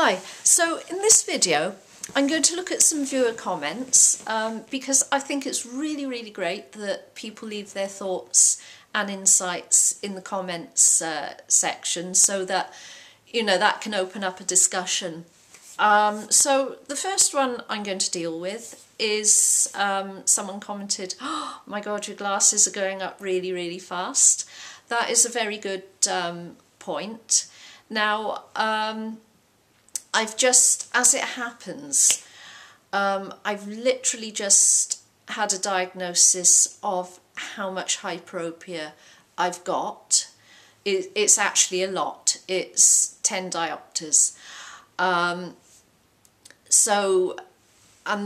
Hi, so in this video I'm going to look at some viewer comments because I think it's really great that people leave their thoughts and insights in the comments section, so that that can open up a discussion. So the first one I'm going to deal with is someone commented, "Oh my god, your glasses are going up really fast." That is a very good point. Now I've just, as it happens, I've literally just had a diagnosis of how much hyperopia I've got. It's actually a lot. It's 10 diopters. And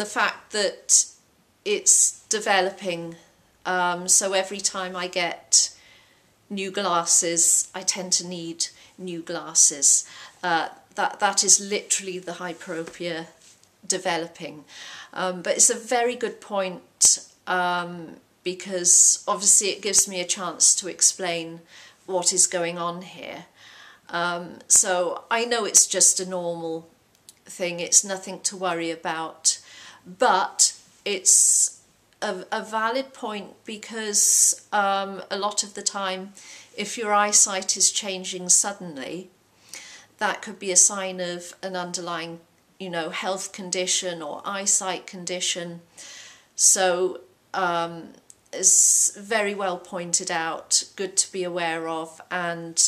the fact that it's developing, so every time I get new glasses, I tend to need new glasses. That is literally the hyperopia developing. But it's a very good point because obviously it gives me a chance to explain what is going on here. So I know it's just a normal thing, it's nothing to worry about, but it's a valid point because a lot of the time, if your eyesight is changing suddenly, that could be a sign of an underlying, health condition or eyesight condition. So it's very well pointed out, good to be aware of. And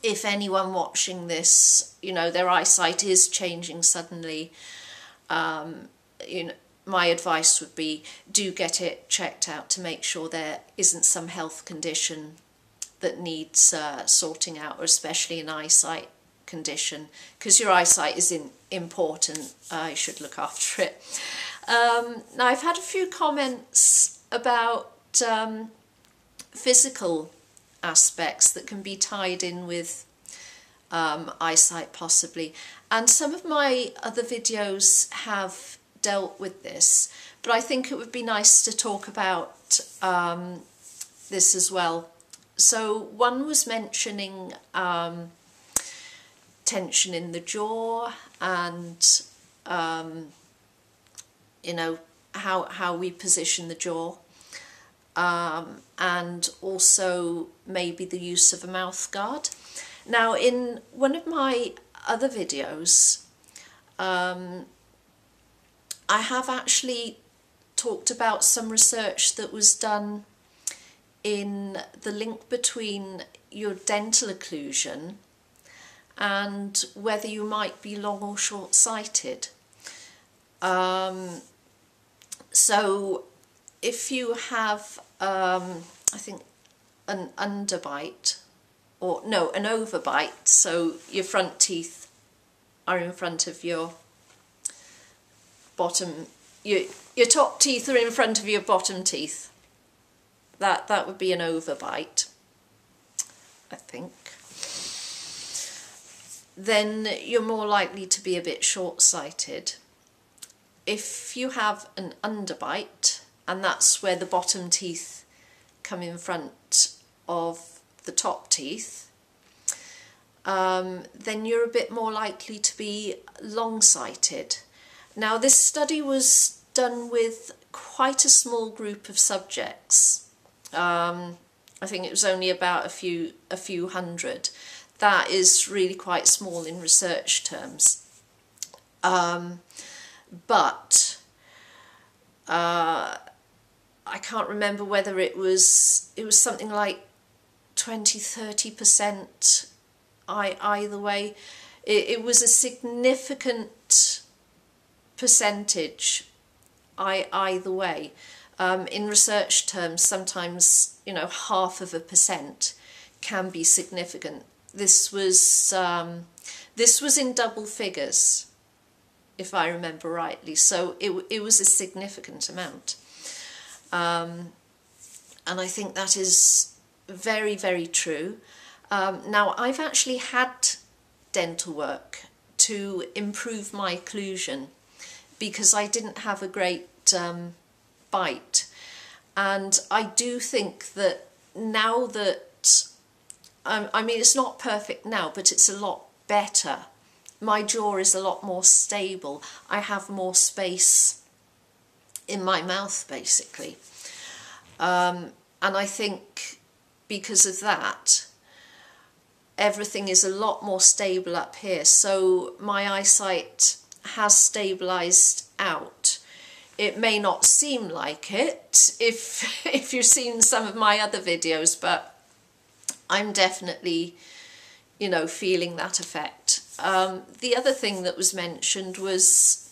if anyone watching this, their eyesight is changing suddenly, my advice would be, do get it checked out to make sure there isn't some health condition that needs sorting out, or especially an eyesight condition, because your eyesight is important. You should look after it. Now I've had a few comments about physical aspects that can be tied in with eyesight possibly, and some of my other videos have dealt with this, but I think it would be nice to talk about this as well. So one was mentioning tension in the jaw and how we position the jaw, and also maybe the use of a mouth guard. Now in one of my other videos I have actually talked about some research that was done in the link between your dental occlusion and whether you might be long or short-sighted. So if you have, I think, an underbite, or no, an overbite, so your front teeth are in front of your bottom, your top teeth are in front of your bottom teeth, that would be an overbite, I think. Then you're more likely to be a bit short-sighted. If you have an underbite, and that's where the bottom teeth come in front of the top teeth, then you're a bit more likely to be long-sighted. Now this study was done with quite a small group of subjects. I think it was only about a few hundred. That is really quite small in research terms. But I can't remember whether it was something like 20–30% either way. It was a significant percentage either way. In research terms, sometimes 0.5% can be significant. This was in double figures, if I remember rightly, so it was a significant amount, and I think that is very true. Now I've actually had dental work to improve my occlusion because I didn't have a great bite, and I do think that now that I mean, it's not perfect now, but it's a lot better my jaw is a lot more stable. I have more space in my mouth, basically. And I think because of that, everything is a lot more stable up here. So my eyesight has stabilised out. It may not seem like it if you've seen some of my other videos, but I'm definitely, you know, feeling that effect. The other thing that was mentioned was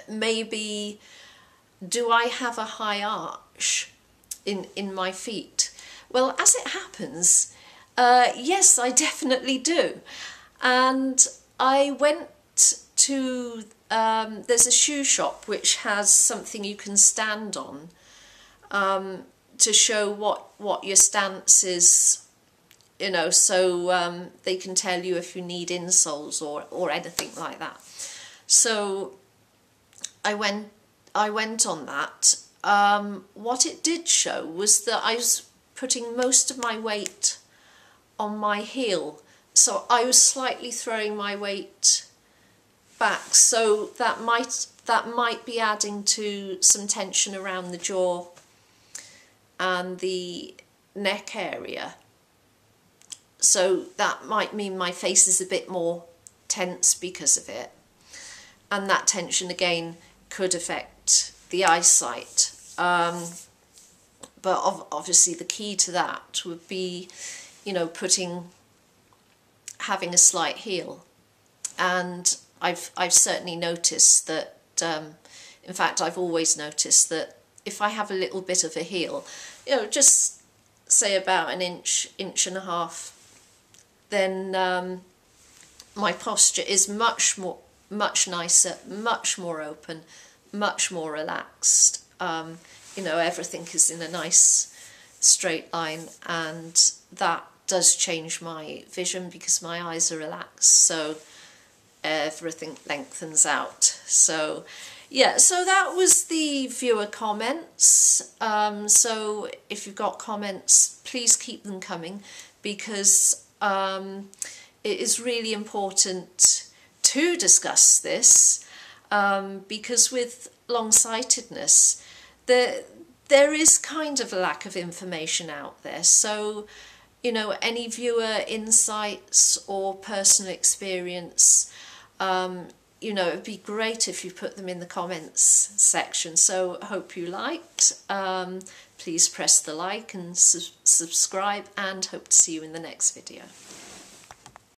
maybe, do I have a high arch in my feet? Well, as it happens, yes, I definitely do. And I went to, there's a shoe shop which has something you can stand on to show what your stance is, you know, so they can tell you if you need insoles or anything like that. So I went on that. What it did show was that I was putting most of my weight on my heel, so I was slightly throwing my weight back, so that might be adding to some tension around the jaw and the neck area. So that might mean my face is a bit more tense because of it, and that tension again could affect the eyesight. But obviously the key to that would be, you know, having a slight heel. And I've certainly noticed that, in fact I've always noticed that if I have a little bit of a heel, you know, just say about an inch and a half, then my posture is much nicer, much more open, much more relaxed. You know, everything is in a nice straight line, and that does change my vision because my eyes are relaxed, so everything lengthens out. So yeah, so that was the viewer comments. So if you've got comments, please keep them coming, because it is really important to discuss this, because with long-sightedness there is kind of a lack of information out there. So, you know, any viewer insights or personal experience, you know, it'd be great if you put them in the comments section. So I hope you liked. Please press the like and subscribe, and hope to see you in the next video.